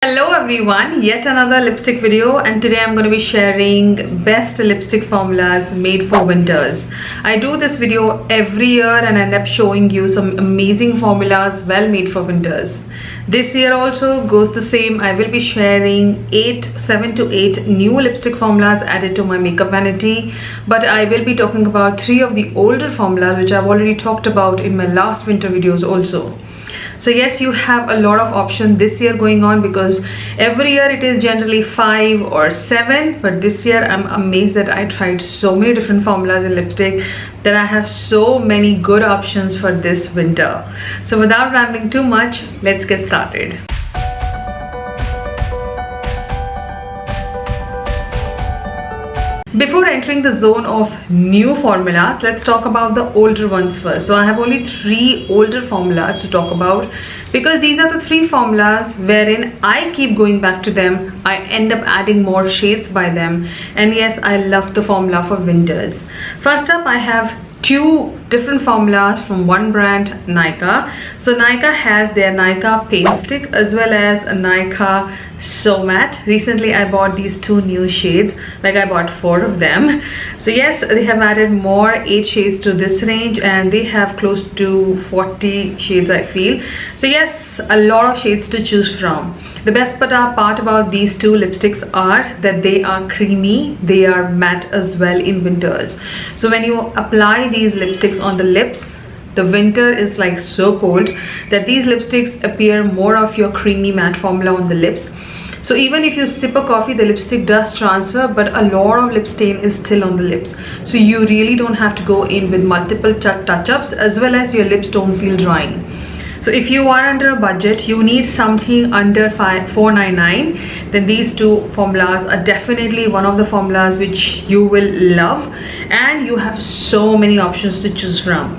Hello everyone, yet another lipstick video, and today I'm going to be sharing best lipstick formulas made for winters. I do this video every year and end up showing you some amazing formulas well made for winters. This year also goes the same. I will be sharing 7 to 8 new lipstick formulas added to my makeup vanity, but I will be talking about 3 of the older formulas which I've already talked about in my last winter videos also. So yes, you have a lot of options this year going on, because every year it is generally 5 or 7, but this year I'm amazed that I tried so many different formulas in lipstick that I have so many good options for this winter. So without rambling too much, let's get started. Before entering the zone of new formulas, let's talk about the older ones first. So I have only 3 older formulas to talk about, because these are the 3 formulas wherein I keep going back to them. I end up adding more shades by them, and yes, I love the formula for winters. First up, I have 2 different formulas from one brand, Nykaa. So Nykaa has their Nykaa Paint Stick as well as a Nykaa So Matte. Recently I bought these 2 new shades, like I bought 4 of them. So yes, they have added more 8 shades to this range, and they have close to 40 shades I feel. So yes, a lot of shades to choose from. The best part about these 2 lipsticks are that they are creamy, they are matte as well in winters. So when you apply these lipsticks on the lips, the winter is like so cold that these lipsticks appear more of your creamy matte formula on the lips. So even if you sip a coffee, the lipstick does transfer, but a lot of lip stain is still on the lips. So you really don't have to go in with multiple touch-ups, as well as your lips don't feel drying. So if you are under a budget, you need something under $4.99, then these 2 formulas are definitely one of the formulas which you will love, and you have so many options to choose from.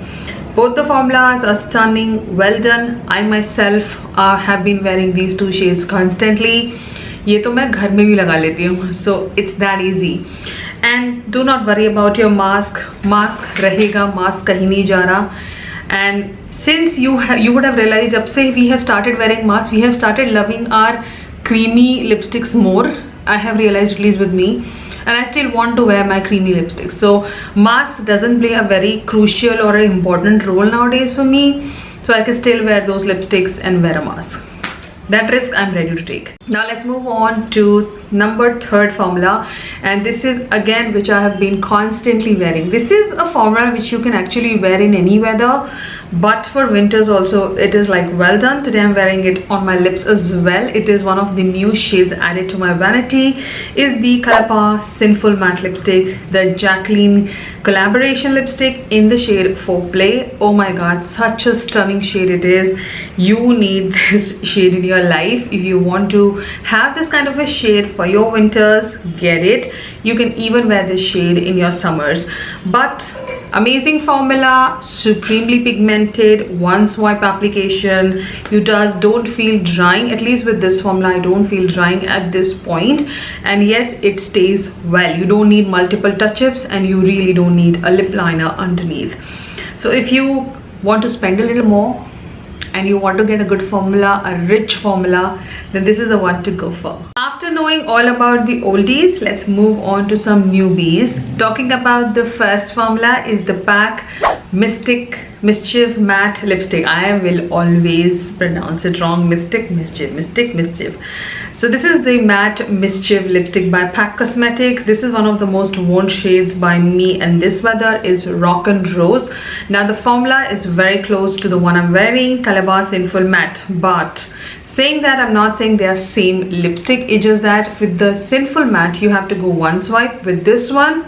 Both the formulas are stunning, well done. I myself have been wearing these 2 shades constantly. ये तो मैं घर में भी लगा लेती हूँ, so it's that easy. And do not worry about your mask. Mask रहेगा, mask कहीं नहीं जा रहा. And since you would have realized, जब से we have started wearing masks, we have started loving our creamy lipsticks more. I have realized, at least with me, and I still want to wear my creamy lipsticks. So mask doesn't play a very crucial or an important role nowadays for me. So I can still wear those lipsticks and wear a mask. That risk I'm ready to take. Now let's move on to number 3rd formula, and this is again which I have been constantly wearing. This is a formula which you can actually wear in any weather, but for winters also it is like well done. Today I'm wearing it on my lips as well. It is one of the new shades added to my vanity. Is the ColourPop Sinful Matte Lipstick, the Jacqueline collaboration lipstick in the shade Foreplay. Oh my god, such a stunning shade it is. You need this shade in your life. If you want to have this kind of a shade for your winters, get it. You can even wear this shade in your summers. But amazing formula, supremely pigmented, one swipe application. You don't feel drying. At least with this formula I don't feel drying at this point. And yes, it stays well. You don't need multiple touch-ups, and you really don't need a lip liner underneath. So if you want to spend a little more and you want to get a good formula, a rich formula, then this is the one to go for. After knowing all about the oldies, let's move on to some newbies. Talking about the first formula is the PAC Mystic Mischief Matte Lipstick. I will always pronounce it wrong. Mystic Mischief. So this is the Matte Mischief Lipstick by PAC Cosmetic. This is one of the most worn shades by me, and this weather is Rock and Rose. Now the formula is very close to the one I'm wearing, ColourPop Sinful Matte, but saying that, I'm not saying they are same lipstick. It's just that with the Sinful Matte you have to go one swipe. With this one,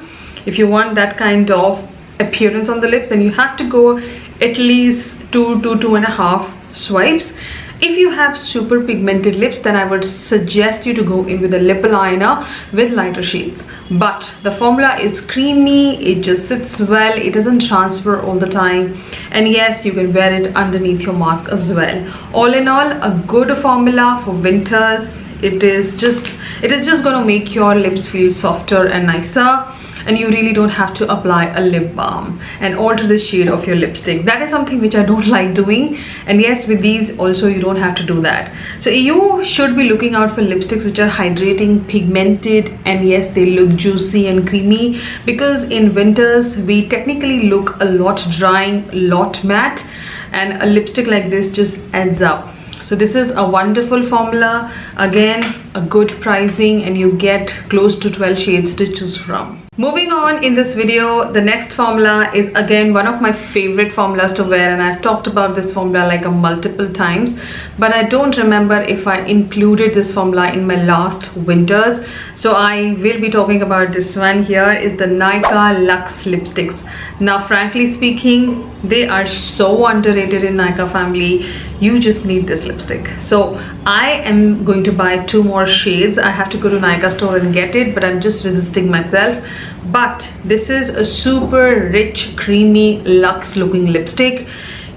if you want that kind of appearance on the lips, then you have to go at least 2 to 2.5 swipes. If you have super pigmented lips, then I would suggest you to go in with a lip liner with lighter shades. But the formula is creamy, it just sits well, it doesn't transfer all the time, and yes, you can wear it underneath your mask as well. All in all, a good formula for winters. It is just going to make your lips feel softer and nicer. and you really don't have to apply a lip balm and alter the shade of your lipstick. That is something which I don't like doing, and yes, with these also you don't have to do that. So you should be looking out for lipsticks which are hydrating, pigmented, and yes, they look juicy and creamy, because in winters we technically look a lot drying, a lot matte, and a lipstick like this just adds up. So this is a wonderful formula, again a good pricing, and you get close to 12 shades to choose from. Moving on in this video, the next formula is again one of my favorite formulas to wear, and I've talked about this formula like a multiple times, but I don't remember if I included this formula in my last winters. So I will be talking about this one. Here is the Nykaa Luxe lipsticks. Now frankly speaking, they are so underrated in Nykaa family. You just need this lipstick. So I am going to buy 2 more shades. I have to go to Nykaa store and get it, but I'm just resisting myself. But this is a super rich, creamy, luxe looking lipstick.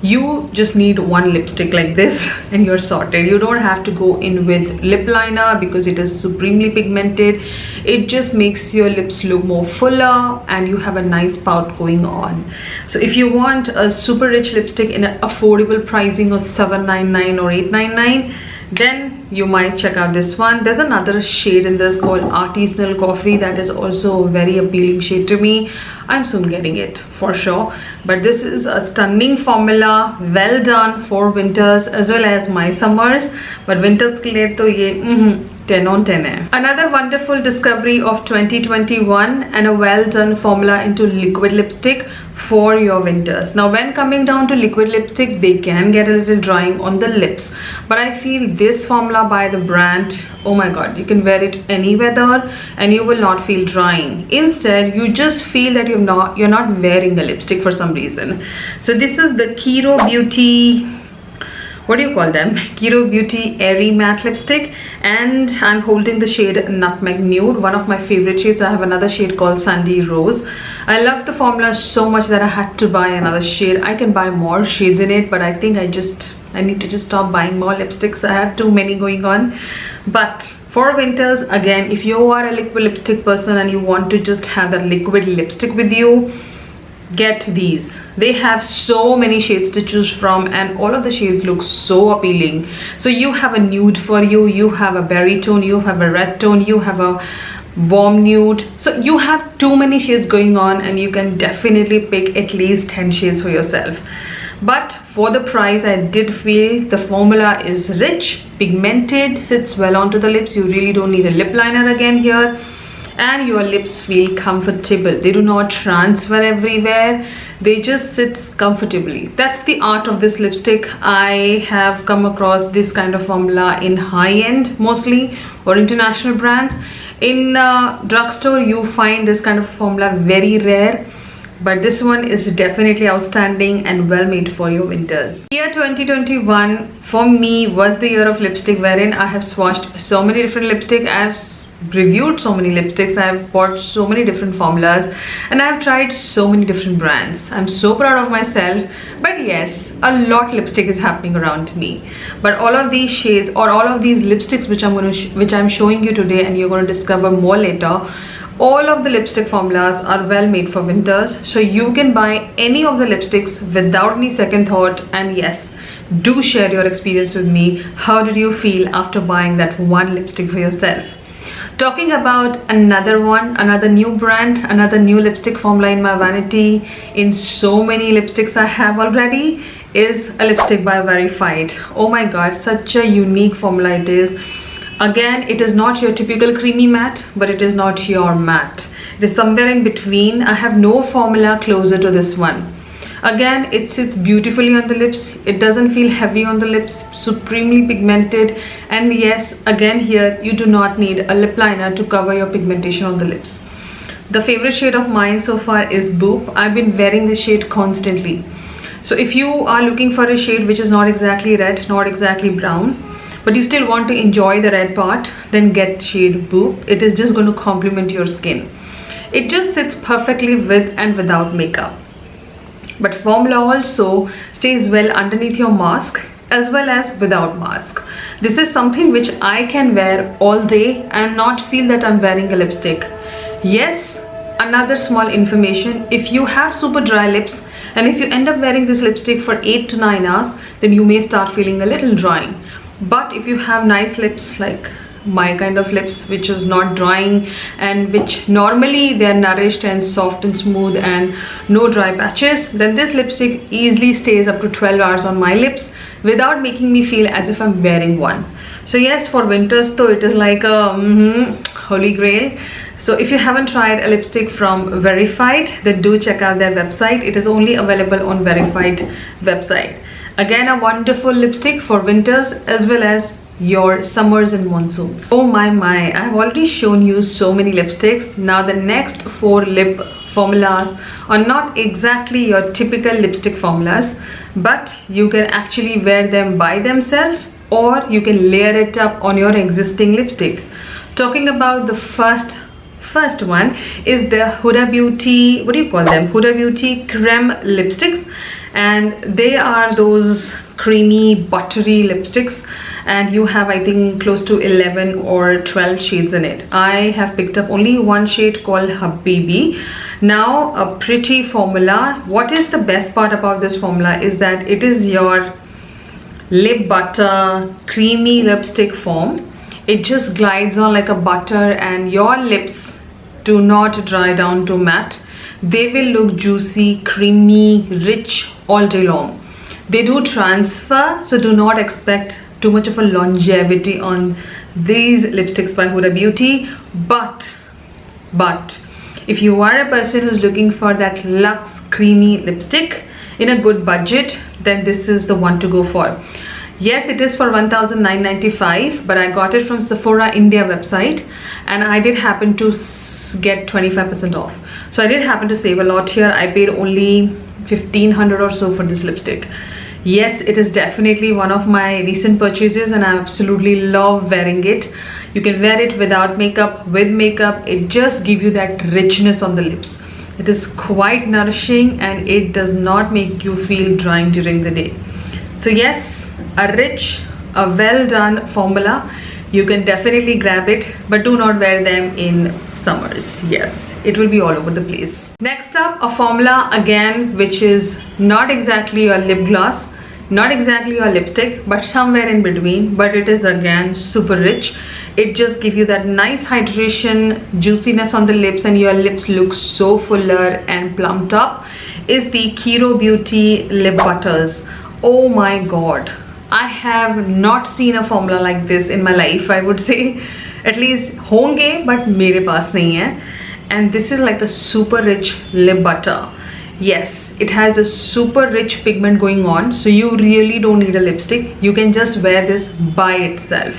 You just need one lipstick like this and you're sorted. You don't have to go in with lip liner because it is supremely pigmented. It just makes your lips look more fuller and you have a nice pout going on. So if you want a super rich lipstick in an affordable pricing of $7.99 or $8.99, then you might check out this one. There's another shade in this called Artisanal Coffee that is also a very appealing shade to me. I'm soon getting it for sure, but this is a stunning formula, well done for winters as well as my summers. But winters ke liye to ye 10 on 10 hai. Another wonderful discovery of 2021 and a well done formula into liquid lipstick for your winters. Now when coming down to liquid lipstick, they can get a little drying on the lips, but I feel this formula by the brand, oh my god, you can wear it any weather and you will not feel drying. Instead, you just feel that you're not wearing a lipstick for some reason. So this is the Kiro Beauty, what do you call them, Kiro Beauty Airy Matte Lipstick, and I'm holding the shade Nutmeg Nude, one of my favorite shades. I have another shade called Sandy Rose. I love the formula so much that I had to buy another shade. I can buy more shades in it, but I think I need to just stop buying more lipsticks. I have too many going on. But for winters, again, if you are a liquid lipstick person and you want to just have that liquid lipstick with you, get these. They have so many shades to choose from and all of the shades look so appealing. So you have a nude for you, you have a berry tone, you have a red tone, you have a warm nude. So you have too many shades going on and you can definitely pick at least 10 shades for yourself. But for the price, I did feel the formula is rich, pigmented, sits well onto the lips. You really don't need a lip liner again here, and your lips feel comfortable. They do not transfer everywhere, they just sit comfortably. That's the art of this lipstick. I have come across this kind of formula in high-end mostly or international brands. In drugstore you find this kind of formula very rare, but this one is definitely outstanding and well made for your winters. Year 2021 for me was the year of lipstick, wherein I have swatched so many different lipstick. I have reviewed so many lipsticks, I have bought so many different formulas, and I have tried so many different brands. I'm so proud of myself. But yes, a lot lipstick is happening around me, but all of these shades or all of these lipsticks which I'm showing you today, and you're going to discover more later, all of the lipstick formulas are well made for winters. So you can buy any of the lipsticks without any second thought. And yes, do share your experience with me. How did you feel after buying that one lipstick for yourself? Talking about another one, another new brand, another new lipstick formula in my vanity, in so many lipsticks I have already, is a lipstick by Verified. Oh my god, such a unique formula it is. Again, it is not your typical creamy matte, but it is not your matte. It is somewhere in between. I have no formula closer to this one. Again, it sits beautifully on the lips. It doesn't feel heavy on the lips, supremely pigmented. And yes, again here, you do not need a lip liner to cover your pigmentation on the lips. The favorite shade of mine so far is Boop. I've been wearing this shade constantly. So if you are looking for a shade which is not exactly red, not exactly brown, but you still want to enjoy the red part, then get shade Boop. It is just going to complement your skin. It just sits perfectly with and without makeup. But formula also stays well underneath your mask as well as without mask. This is something which I can wear all day and not feel that I'm wearing a lipstick. Yes, another small information: if you have super dry lips and if you end up wearing this lipstick for 8 to 9 hours, then you may start feeling a little drying. But if you have nice lips, like my kind of lips, which is not drying and which normally they are nourished and soft and smooth and no dry patches, then this lipstick easily stays up to 12 hours on my lips without making me feel as if I'm wearing one. So yes, for winters though, it is like a holy grail. So if you haven't tried a lipstick from Verified, then do check out their website. It is only available on Verified website. Again, a wonderful lipstick for winters as well as your summers and monsoons. Oh my, I have already shown you so many lipsticks. Now the next 4 lip formulas are not exactly your typical lipstick formulas, but you can actually wear them by themselves or you can layer it up on your existing lipstick. Talking about the first one is the Huda Beauty, what do you call them? Huda Beauty Creme lipsticks, and they are those creamy buttery lipsticks, and you have, I think, close to 11 or 12 shades in it. I have picked up only one shade called Habibi. Now, a pretty formula. What is the best part about this formula is that it is your lip butter creamy lipstick form. It just glides on like a butter and your lips do not dry down to matte. They will look juicy, creamy, rich all day long. They do transfer, so do not expect too much of a longevity on these lipsticks by Huda Beauty. But if you are a person who's looking for that luxe creamy lipstick in a good budget, then this is the one to go for. Yes, it is for 1,995, but I got it from Sephora India website and I did happen to get 25% off. So I did happen to save a lot here. I paid only 1,500 or so for this lipstick. Yes, it is definitely one of my recent purchases and I absolutely love wearing it. You can wear it without makeup, with makeup. It just gives you that richness on the lips. It is quite nourishing and it does not make you feel drying during the day. So yes, a rich, a well done formula. You can definitely grab it, but do not wear them in summers. Yes, it will be all over the place. Next up, a formula again, which is not exactly your lip gloss, not exactly your lipstick, but somewhere in between, but it is again super rich. It just gives you that nice hydration, juiciness on the lips, and your lips look so fuller and plumped up, is the Kiro Beauty lip butters. Oh my god, I have not seen a formula like this in my life. I would say at least honge, but mere paas nahi hai. And this is like a super rich lip butter. Yes, it has a super rich pigment going on, so you really don't need a lipstick. You can just wear this by itself.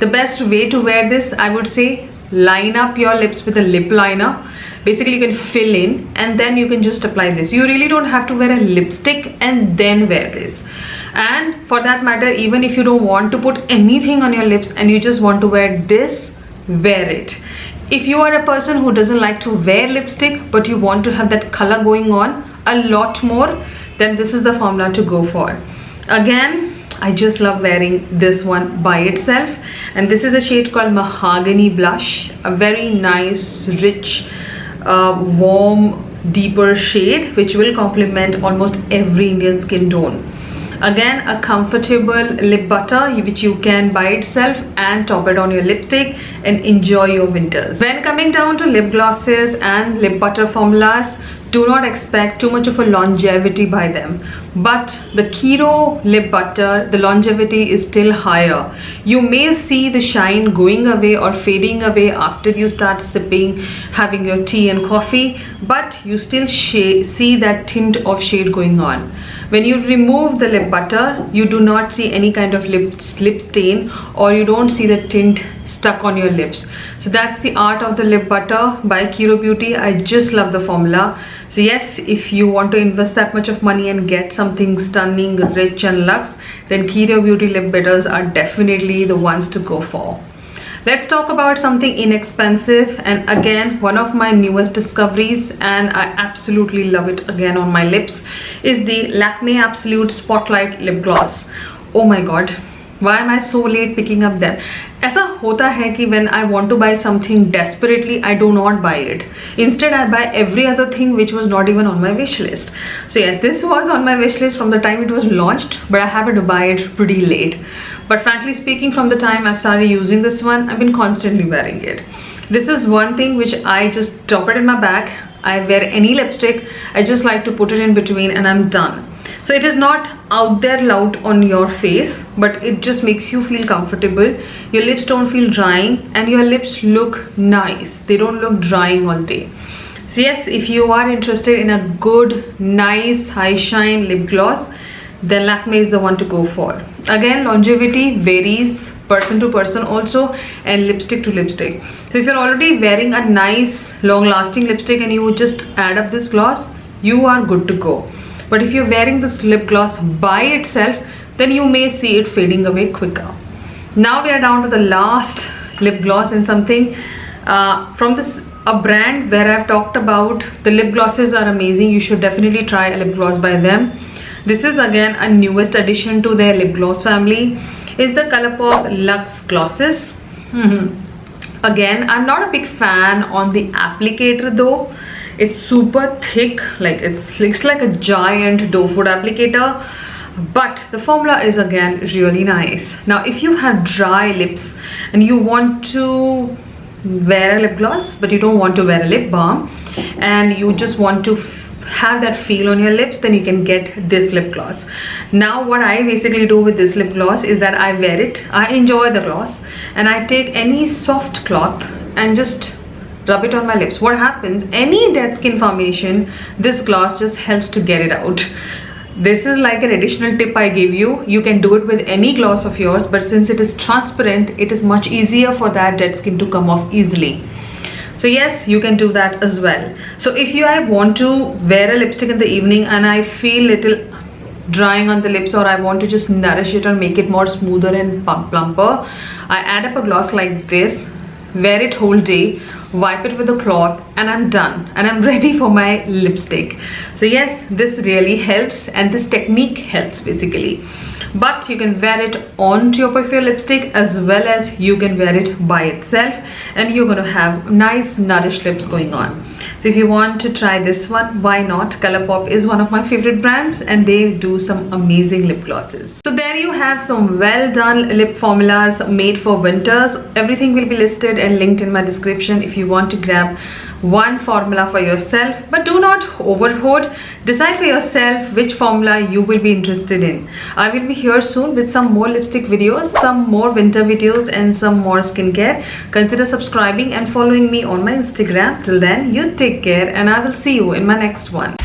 The best way to wear this, I would say, line up your lips with a lip liner. Basically, you can fill in and then you can just apply this. You really don't have to wear a lipstick and then wear this. And for that matter, even if you don't want to put anything on your lips and you just want to wear this, wear it. If you are a person who doesn't like to wear lipstick but you want to have that color going on a lot more, then this is the formula to go for. Again, I just love wearing this one by itself, and this is the shade called Mahogany Blush, a very nice, rich, warm, deeper shade which will complement almost every Indian skin tone. Again, a comfortable lip butter which you can by itself and top it on your lipstick and enjoy your winters. When coming down to lip glosses and lip butter formulas, do not expect too much of a longevity by them. But the Kiro lip butter, the longevity is still higher. You may see the shine going away or fading away after you start sipping, having your tea and coffee, but you still see that tint of shade going on. When you remove the lip butter, you do not see any kind of lip stain, or you don't see the tint stuck on your lips. So that's the art of the lip butter by Kiro Beauty. I just love the formula. So yes, if you want to invest that much of money and get something stunning, rich and luxe, then Kiro Beauty lip butters are definitely the ones to go for. Let's talk about something inexpensive, and again one of my newest discoveries, and I absolutely love it again on my lips, is the Lakme Absolute Spotlight Lip Gloss. Oh my god, Why am I so late picking up them? ऐसा होता है कि when I want to buy something desperately, I do not buy it. Instead, I buy every other thing which was not even on my wish list. So yes, this was on my wish list from the time it was launched, but I happened to buy it pretty late. But frankly speaking, from the time I started using this one, I've been constantly wearing it. This is one thing which I just drop it in my bag. I wear any lipstick, I just like to put it in between and I'm done. So it is not out there loud on your face, but it just makes you feel comfortable. Your lips don't feel drying and your lips look nice. They don't look drying all day. So yes, if you are interested in a good, nice, high shine lip gloss, then Lakme is the one to go for. Again, longevity varies person to person also, and lipstick to lipstick. So if you're already wearing a nice long lasting lipstick and you just add up this gloss, you are good to go. But if you're wearing this lip gloss by itself, then you may see it fading away quicker. Now we are down to the last lip gloss, and something from a brand where I've talked about the lip glosses are amazing. You should definitely try a lip gloss by them. This is again a newest addition to their lip gloss family. Is the Colourpop Luxe Glosses. Again, I'm not a big fan on the applicator though. It's super thick, like it looks like a giant doe food applicator, but the formula is again really nice. Now if you have dry lips and you want to wear a lip gloss but you don't want to wear a lip balm and you just want to have that feel on your lips, then you can get this lip gloss. Now what I basically do with this lip gloss is that I wear it, I enjoy the gloss, and I take any soft cloth and just rub it on my lips. What happens, any dead skin formation, this gloss just helps to get it out. This is like an additional tip I give you. You can do it with any gloss of yours, but since it is transparent, it is much easier for that dead skin to come off easily. So yes, you can do that as well. So if I want to wear a lipstick in the evening and I feel little drying on the lips, or I want to just nourish it or make it more smoother and plumper, I add up a gloss like this, wear it whole day, wipe it with a cloth, and I'm done and I'm ready for my lipstick. So yes, this really helps, and this technique helps basically. But you can wear it onto your of your lipstick as well as you can wear it by itself, and you're going to have nice nourished lips going on. So if you want to try this one, why not? Colourpop is one of my favorite brands and they do some amazing lip glosses. So there you have some well done lip formulas made for winters. Everything will be listed and linked in my description if you want to grab one formula for yourself. But do not overhoard. Decide for yourself which formula you will be interested in. I will be here soon with some more lipstick videos, some more winter videos, and some more skincare. Consider subscribing and following me on my Instagram. Till then, you take care and I will see you in my next one.